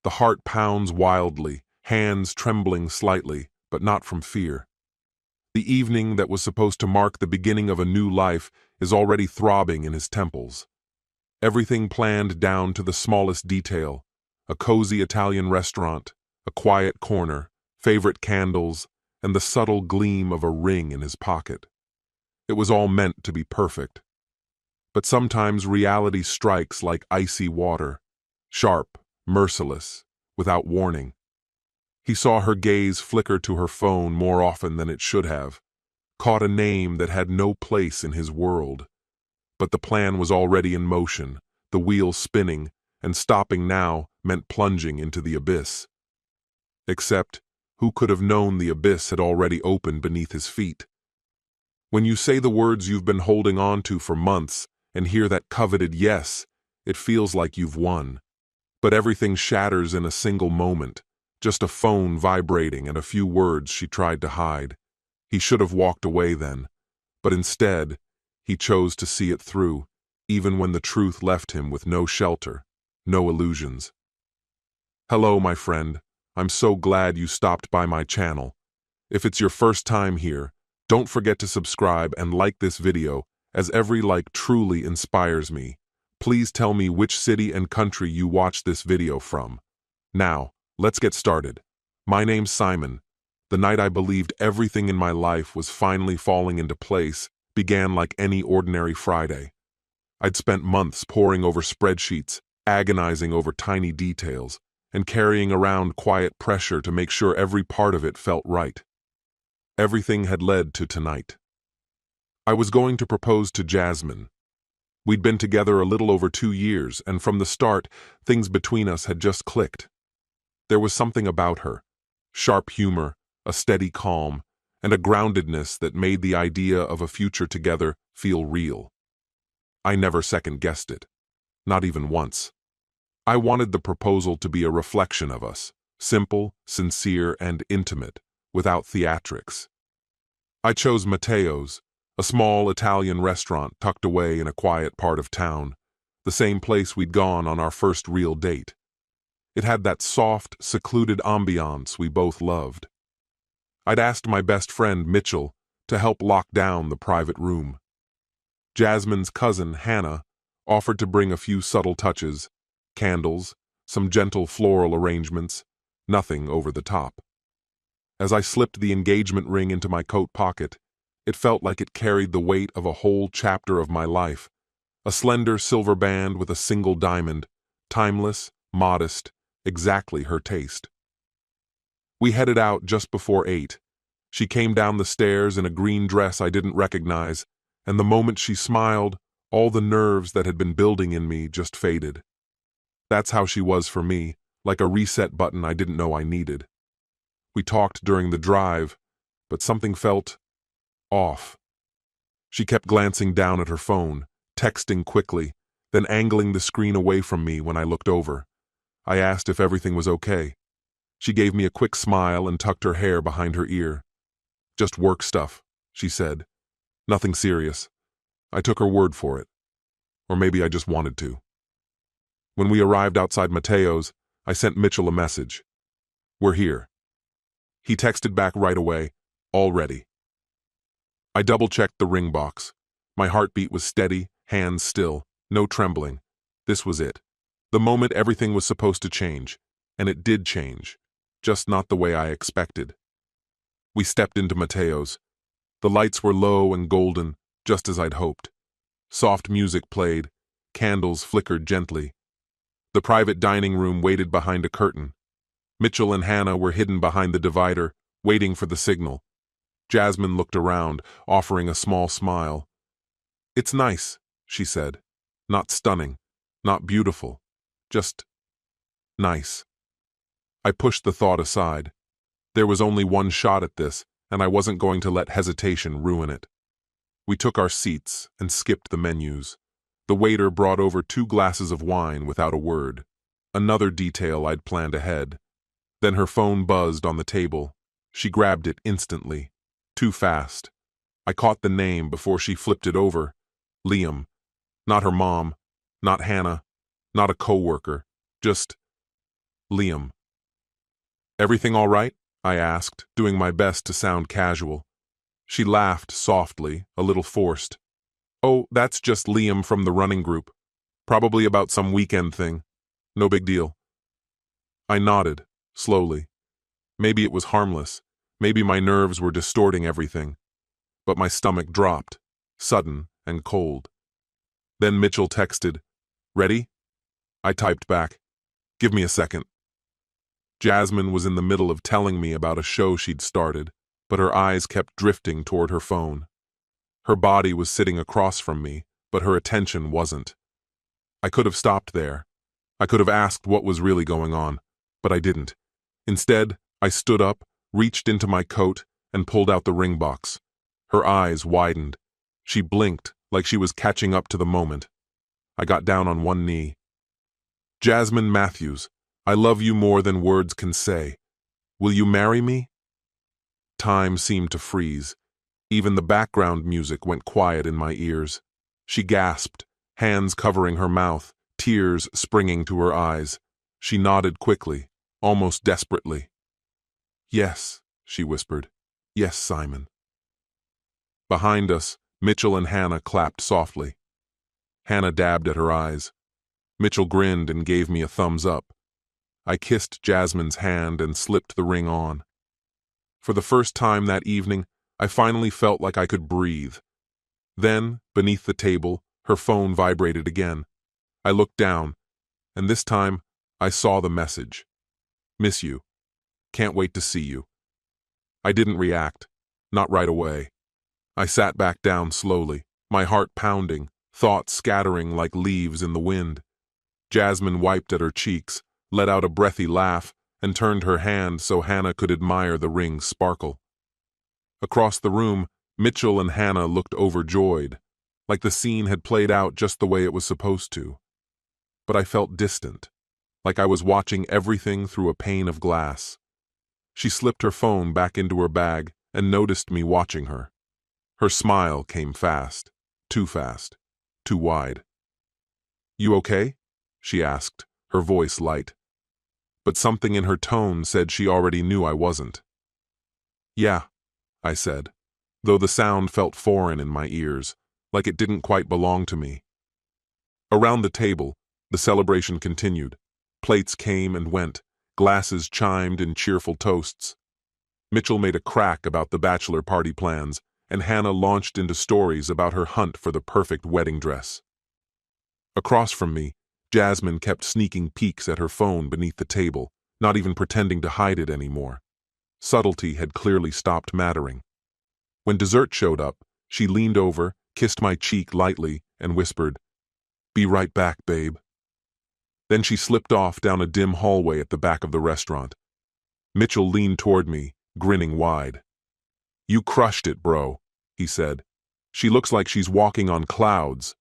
The heart pounds wildly, hands trembling slightly, but not from fear. The evening that was supposed to mark the beginning of a new life is already throbbing in his temples. Everything planned down to the smallest detail: a cozy Italian restaurant, a quiet corner, favorite candles, and the subtle gleam of a ring in his pocket. It was all meant to be perfect. But sometimes reality strikes like icy water, sharp, merciless, without warning. He saw her gaze flicker to her phone more often than it should have, caught a name that had no place in his world. But the plan was already in motion, the wheel spinning, and stopping now meant plunging into the abyss. Except, who could have known the abyss had already opened beneath his feet? When you say the words you've been holding on to for months and hear that coveted yes, it feels like you've won. But everything shatters in a single moment, just a phone vibrating and a few words she tried to hide. He should have walked away then, but instead, he chose to see it through, even when the truth left him with no shelter, no illusions. Hello, my friend. I'm so glad you stopped by my channel. If it's your first time here, don't forget to subscribe and like this video, as every like truly inspires me. Please tell me which city and country you watched this video from. Now, let's get started. My name's Simon. The night I believed everything in my life was finally falling into place began like any ordinary Friday. I'd spent months poring over spreadsheets, agonizing over tiny details, and carrying around quiet pressure to make sure every part of it felt right. Everything had led to tonight. I was going to propose to Jasmine. We'd been together a little over 2 years, and from the start, things between us had just clicked. There was something about her, sharp humor, a steady calm, and a groundedness that made the idea of a future together feel real. I never second-guessed it, not even once. I wanted the proposal to be a reflection of us, simple, sincere, and intimate, without theatrics. I chose Matteo's, a small Italian restaurant tucked away in a quiet part of town, the same place we'd gone on our first real date. It had that soft, secluded ambiance we both loved. I'd asked my best friend, Mitchell, to help lock down the private room. Jasmine's cousin, Hannah, offered to bring a few subtle touches, candles, some gentle floral arrangements, nothing over the top. As I slipped the engagement ring into my coat pocket, it felt like it carried the weight of a whole chapter of my life, a slender silver band with a single diamond, timeless, modest, exactly her taste. We headed out just before 8. She came down the stairs in a green dress I didn't recognize, and the moment she smiled, all the nerves that had been building in me just faded. That's how she was for me, like a reset button I didn't know I needed. We talked during the drive, but something felt off. She kept glancing down at her phone, texting quickly, then angling the screen away from me when I looked over. I asked if everything was okay. She gave me a quick smile and tucked her hair behind her ear. "Just work stuff," she said. "Nothing serious." I took her word for it. Or maybe I just wanted to. When we arrived outside Matteo's, I sent Mitchell a message. "We're here." He texted back right away, "All ready." I double-checked the ring box. My heartbeat was steady, hands still, no trembling. This was it. The moment everything was supposed to change. And it did change, just not the way I expected. We stepped into Matteo's. The lights were low and golden, just as I'd hoped. Soft music played, candles flickered gently. The private dining room waited behind a curtain. Mitchell and Hannah were hidden behind the divider, waiting for the signal. Jasmine looked around, offering a small smile. "It's nice," she said. "Not stunning, not beautiful, just nice." I pushed the thought aside. There was only one shot at this, and I wasn't going to let hesitation ruin it. We took our seats and skipped the menus. The waiter brought over 2 glasses of wine without a word. Another detail I'd planned ahead. Then her phone buzzed on the table. She grabbed it instantly. Too fast. I caught the name before she flipped it over. Liam. Not her mom. Not Hannah. Not a coworker. Just Liam. Everything all right? I asked, doing my best to sound casual. She laughed softly, a little forced. Oh, that's just Liam from the running group. Probably about some weekend thing. No big deal. I nodded, slowly. Maybe it was harmless. Maybe my nerves were distorting everything. But my stomach dropped, sudden and cold. Then Mitchell texted, "Ready?" I typed back, "Give me a second." Jasmine was in the middle of telling me about a show she'd started, but her eyes kept drifting toward her phone. Her body was sitting across from me, but her attention wasn't. I could have stopped there. I could have asked what was really going on, but I didn't. Instead, I stood up, reached into my coat, and pulled out the ring box. Her eyes widened. She blinked like she was catching up to the moment. I got down on one knee. "Jasmine Matthews, I love you more than words can say. Will you marry me?" Time seemed to freeze. Even the background music went quiet in my ears. She gasped, hands covering her mouth, tears springing to her eyes. She nodded quickly, almost desperately. "Yes," she whispered. "Yes, Simon." Behind us, Mitchell and Hannah clapped softly. Hannah dabbed at her eyes. Mitchell grinned and gave me a thumbs up. I kissed Jasmine's hand and slipped the ring on. For the first time that evening, I finally felt like I could breathe. Then, beneath the table, her phone vibrated again. I looked down, and this time, I saw the message. "Miss you. Can't wait to see you." I didn't react, not right away. I sat back down slowly, my heart pounding, thoughts scattering like leaves in the wind. Jasmine wiped at her cheeks, let out a breathy laugh, and turned her hand so Hannah could admire the ring's sparkle. Across the room, Mitchell and Hannah looked overjoyed, like the scene had played out just the way it was supposed to. But I felt distant, like I was watching everything through a pane of glass. She slipped her phone back into her bag and noticed me watching her. Her smile came fast, too wide. "You okay?" she asked, her voice light. But something in her tone said she already knew I wasn't. "Yeah," I said, though the sound felt foreign in my ears, like it didn't quite belong to me. Around the table, the celebration continued. Plates came and went, glasses chimed in cheerful toasts. Mitchell made a crack about the bachelor party plans, and Hannah launched into stories about her hunt for the perfect wedding dress. Across from me, Jasmine kept sneaking peeks at her phone beneath the table, not even pretending to hide it anymore. Subtlety had clearly stopped mattering. When dessert showed up, she leaned over, kissed my cheek lightly, and whispered, "Be right back, babe." Then she slipped off down a dim hallway at the back of the restaurant. Mitchell leaned toward me, grinning wide. "You crushed it, bro," he said. "She looks like she's walking on clouds."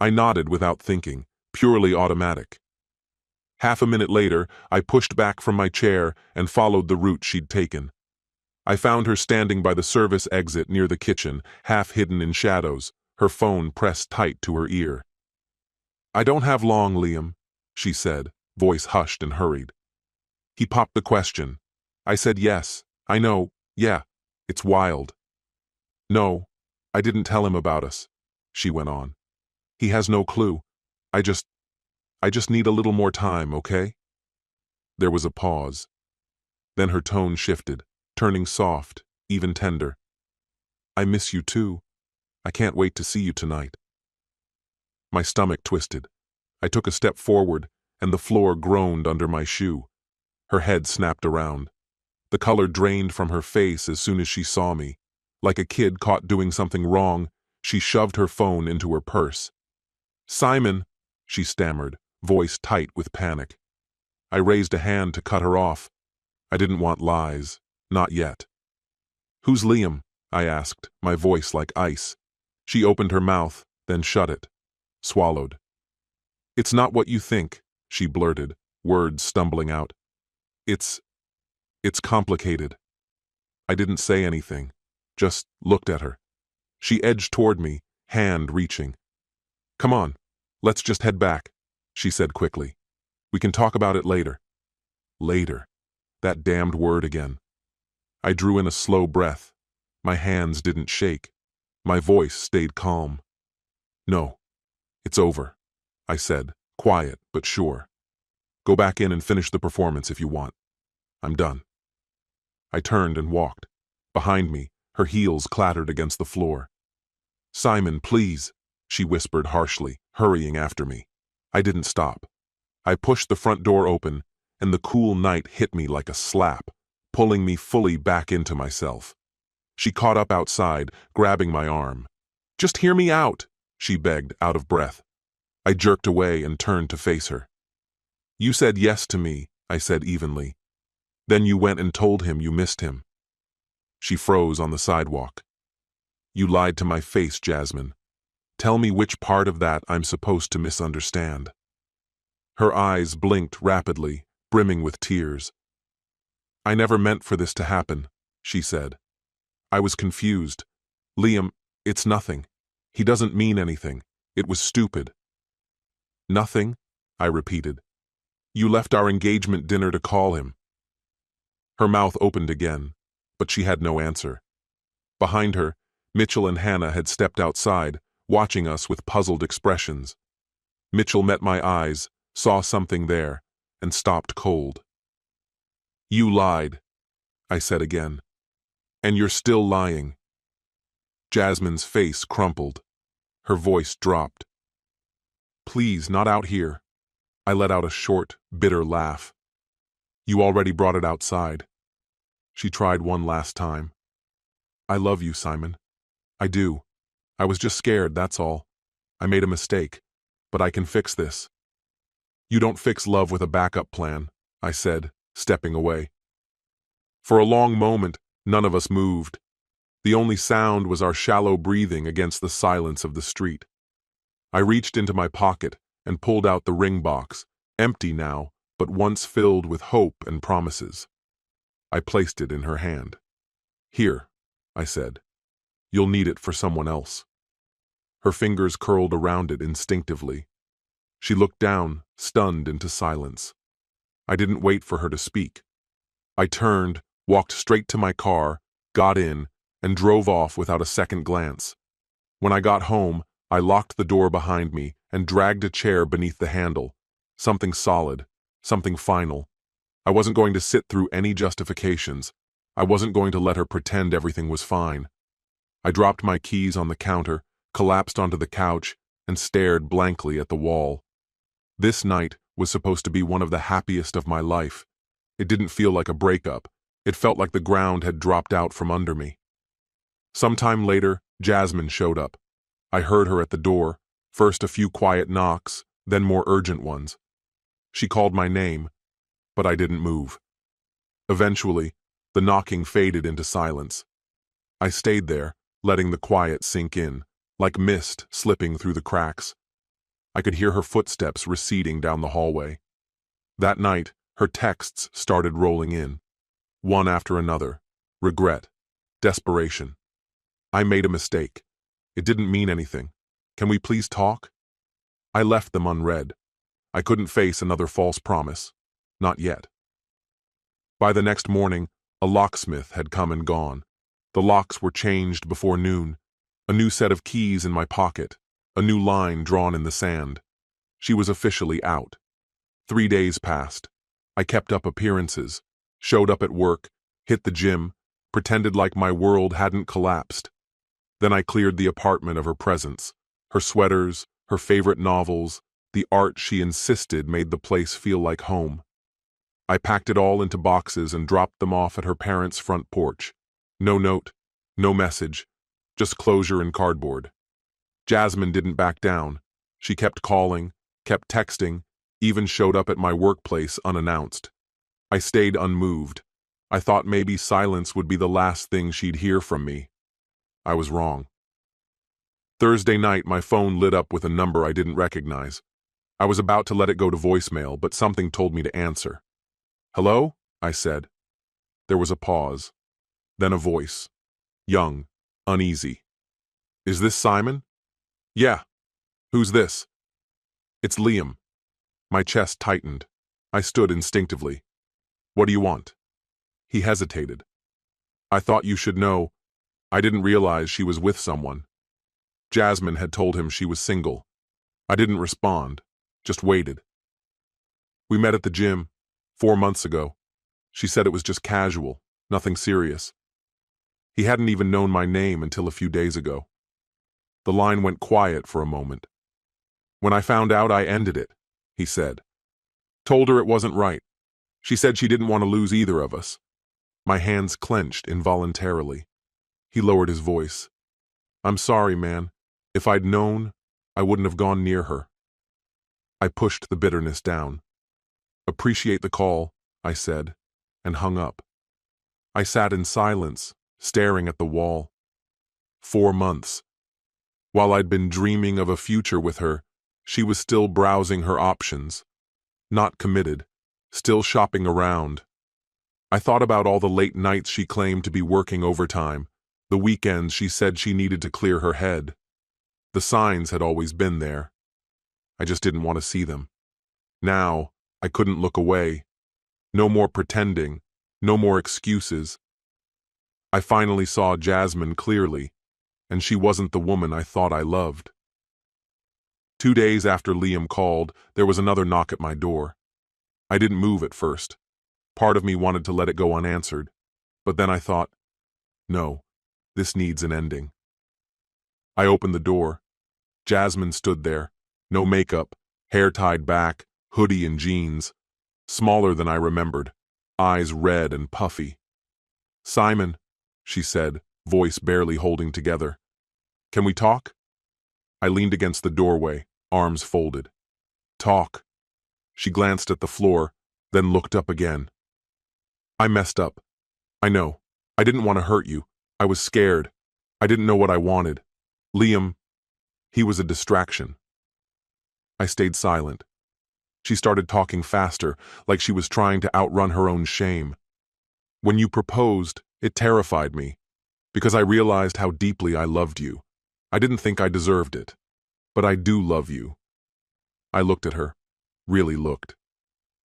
I nodded without thinking, purely automatic. Half a minute later, I pushed back from my chair and followed the route she'd taken. I found her standing by the service exit near the kitchen, half hidden in shadows, her phone pressed tight to her ear. "I don't have long, Liam," she said, voice hushed and hurried. He popped the question. I said yes, I know, yeah, it's wild. "No, I didn't tell him about us," she went on. "He has no clue. I just need a little more time, okay?" There was a pause. Then her tone shifted, turning soft, even tender. "I miss you too. I can't wait to see you tonight." My stomach twisted. I took a step forward, and the floor groaned under my shoe. Her head snapped around. The color drained from her face as soon as she saw me. Like a kid caught doing something wrong, she shoved her phone into her purse. "Simon," she stammered, voice tight with panic. I raised a hand to cut her off. I didn't want lies. Not yet. "Who's Liam?" I asked, my voice like ice. She opened her mouth, then shut it. Swallowed. "It's not what you think," she blurted, words stumbling out. It's complicated." I didn't say anything, just looked at her. She edged toward me, hand reaching. "Come on, let's just head back," she said quickly. "We can talk about it later." Later. That damned word again. I drew in a slow breath. My hands didn't shake. My voice stayed calm. No, it's over, I said, quiet but sure. Go back in and finish the performance if you want. I'm done. I turned and walked. Behind me, her heels clattered against the floor. Simon, please, she whispered harshly, hurrying after me. I didn't stop. I pushed the front door open, and the cool night hit me like a slap, pulling me fully back into myself. She caught up outside, grabbing my arm. Just hear me out, she begged, out of breath. I jerked away and turned to face her. You said yes to me, I said evenly. Then you went and told him you missed him. She froze on the sidewalk. You lied to my face, Jasmine. Tell me which part of that I'm supposed to misunderstand. Her eyes blinked rapidly, brimming with tears. I never meant for this to happen, she said. I was confused. Liam, it's nothing. He doesn't mean anything. It was stupid. Nothing? I repeated. You left our engagement dinner to call him. Her mouth opened again, but she had no answer. Behind her, Mitchell and Hannah had stepped outside, watching us with puzzled expressions. Mitchell met my eyes, saw something there, and stopped cold. You lied, I said again. And you're still lying. Jasmine's face crumpled. Her voice dropped. Please, not out here. I let out a short, bitter laugh. You already brought it outside. She tried one last time. I love you, Simon. I do. I was just scared, that's all. I made a mistake, but I can fix this. You don't fix love with a backup plan, I said, stepping away. For a long moment, none of us moved. The only sound was our shallow breathing against the silence of the street. I reached into my pocket and pulled out the ring box, empty now, but once filled with hope and promises. I placed it in her hand. Here, I said. You'll need it for someone else. Her fingers curled around it instinctively. She looked down, stunned into silence. I didn't wait for her to speak. I turned, walked straight to my car, got in, and drove off without a second glance. When I got home, I locked the door behind me and dragged a chair beneath the handle. Something solid, something final. I wasn't going to sit through any justifications. I wasn't going to let her pretend everything was fine. I dropped my keys on the counter, collapsed onto the couch, and stared blankly at the wall. This night was supposed to be one of the happiest of my life. It didn't feel like a breakup. It felt like the ground had dropped out from under me. Sometime later, Jasmine showed up. I heard her at the door, first a few quiet knocks, then more urgent ones. She called my name, but I didn't move. Eventually, the knocking faded into silence. I stayed there, letting the quiet sink in, like mist slipping through the cracks. I could hear her footsteps receding down the hallway. That night, her texts started rolling in, one after another. Regret, desperation. I made a mistake. It didn't mean anything. Can we please talk? I left them unread. I couldn't face another false promise. Not yet. By the next morning, a locksmith had come and gone. The locks were changed before noon. A new set of keys in my pocket. A new line drawn in the sand. She was officially out. 3 days passed. I kept up appearances, showed up at work, hit the gym, pretended like my world hadn't collapsed. Then I cleared the apartment of her presence. Her sweaters, her favorite novels, the art she insisted made the place feel like home. I packed it all into boxes and dropped them off at her parents' front porch. No note, no message, just closure and cardboard. Jasmine didn't back down. She kept calling, kept texting, even showed up at my workplace unannounced. I stayed unmoved. I thought maybe silence would be the last thing she'd hear from me. I was wrong. Thursday night, my phone lit up with a number I didn't recognize. I was about to let it go to voicemail, but something told me to answer. Hello? I said. There was a pause. Then a voice. Young, uneasy. Is this Simon? Yeah. Who's this? It's Liam. My chest tightened. I stood instinctively. What do you want? He hesitated. I thought you should know. I didn't realize she was with someone. Jasmine had told him she was single. I didn't respond, just waited. We met at the gym 4 months ago. She said it was just casual, nothing serious. He hadn't even known my name until a few days ago. The line went quiet for a moment. When I found out, I ended it, he said. Told her it wasn't right. She said she didn't want to lose either of us. My hands clenched involuntarily. He lowered his voice. I'm sorry, man. If I'd known, I wouldn't have gone near her. I pushed the bitterness down. Appreciate the call, I said, and hung up. I sat in silence, staring at the wall. 4 months. While I'd been dreaming of a future with her, she was still browsing her options. Not committed, still shopping around. I thought about all the late nights she claimed to be working overtime, the weekends she said she needed to clear her head. The signs had always been there. I just didn't want to see them. Now, I couldn't look away. No more pretending, no more excuses. I finally saw Jasmine clearly, and she wasn't the woman I thought I loved. 2 days after Liam called, there was another knock at my door. I didn't move at first. Part of me wanted to let it go unanswered, but then I thought, no, this needs an ending. I opened the door. Jasmine stood there, no makeup, hair tied back, hoodie and jeans, smaller than I remembered, eyes red and puffy. Simon, she said, voice barely holding together. Can we talk? I leaned against the doorway, arms folded. Talk. She glanced at the floor, then looked up again. I messed up. I know. I didn't want to hurt you. I was scared. I didn't know what I wanted. Liam, he was a distraction. I stayed silent. She started talking faster, like she was trying to outrun her own shame. When you proposed, it terrified me, because I realized how deeply I loved you. I didn't think I deserved it, but I do love you. I looked at her, really looked.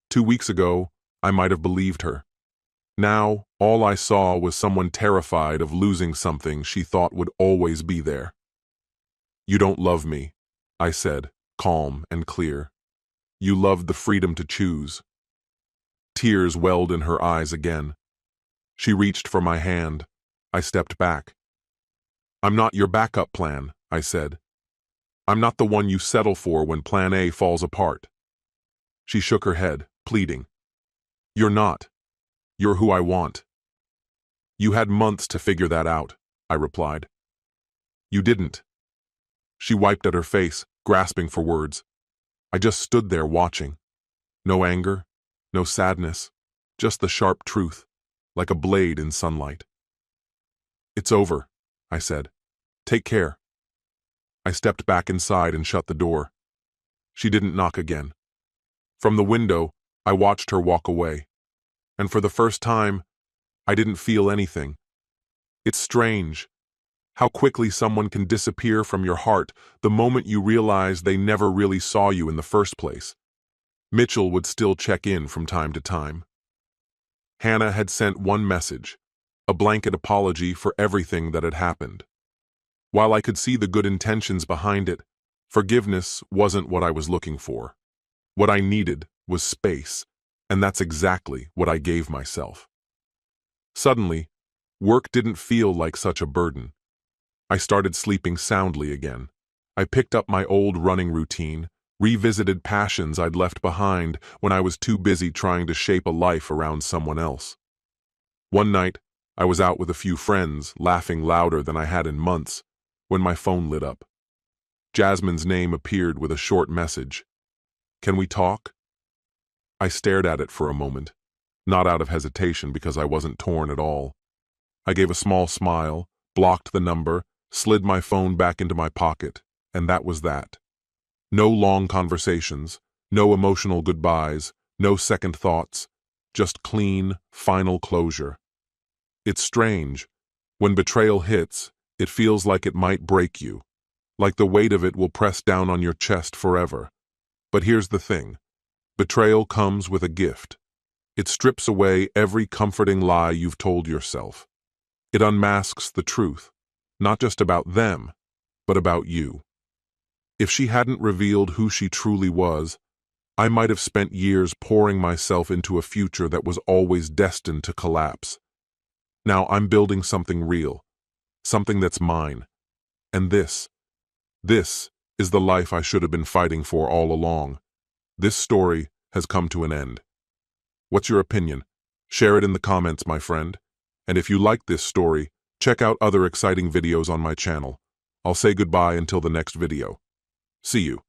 2 weeks ago, I might have believed her. Now, all I saw was someone terrified of losing something she thought would always be there. You don't love me, I said, calm and clear. You loved the freedom to choose. Tears welled in her eyes again. She reached for my hand. I stepped back. I'm not your backup plan, I said. I'm not the one you settle for when plan A falls apart. She shook her head, pleading. You're not. You're who I want. You had months to figure that out, I replied. You didn't. She wiped at her face, grasping for words. I just stood there watching. No anger, no sadness, just the sharp truth, like a blade in sunlight. It's over, I said. Take care. I stepped back inside and shut the door. She didn't knock again. From the window, I watched her walk away. And for the first time, I didn't feel anything. It's strange how quickly someone can disappear from your heart the moment you realize they never really saw you in the first place. Mitchell would still check in from time to time. Hannah had sent one message, a blanket apology for everything that had happened. While I could see the good intentions behind it, forgiveness wasn't what I was looking for. What I needed was space, and that's exactly what I gave myself. Suddenly, work didn't feel like such a burden. I started sleeping soundly again. I picked up my old running routine, revisited passions I'd left behind when I was too busy trying to shape a life around someone else. One night, I was out with a few friends, laughing louder than I had in months, when my phone lit up. Jasmine's name appeared with a short message. Can we talk? I stared at it for a moment, not out of hesitation because I wasn't torn at all. I gave a small smile, blocked the number, slid my phone back into my pocket, and that was that. No long conversations, no emotional goodbyes, no second thoughts, just clean, final closure. It's strange. When betrayal hits, it feels like it might break you, like the weight of it will press down on your chest forever. But here's the thing. Betrayal comes with a gift. It strips away every comforting lie you've told yourself. It unmasks the truth, not just about them, but about you. If she hadn't revealed who she truly was, I might have spent years pouring myself into a future that was always destined to collapse. Now I'm building something real, something that's mine. And this is the life I should have been fighting for all along. This story has come to an end. What's your opinion? Share it in the comments, my friend. And if you like this story, check out other exciting videos on my channel. I'll say goodbye until the next video. See you.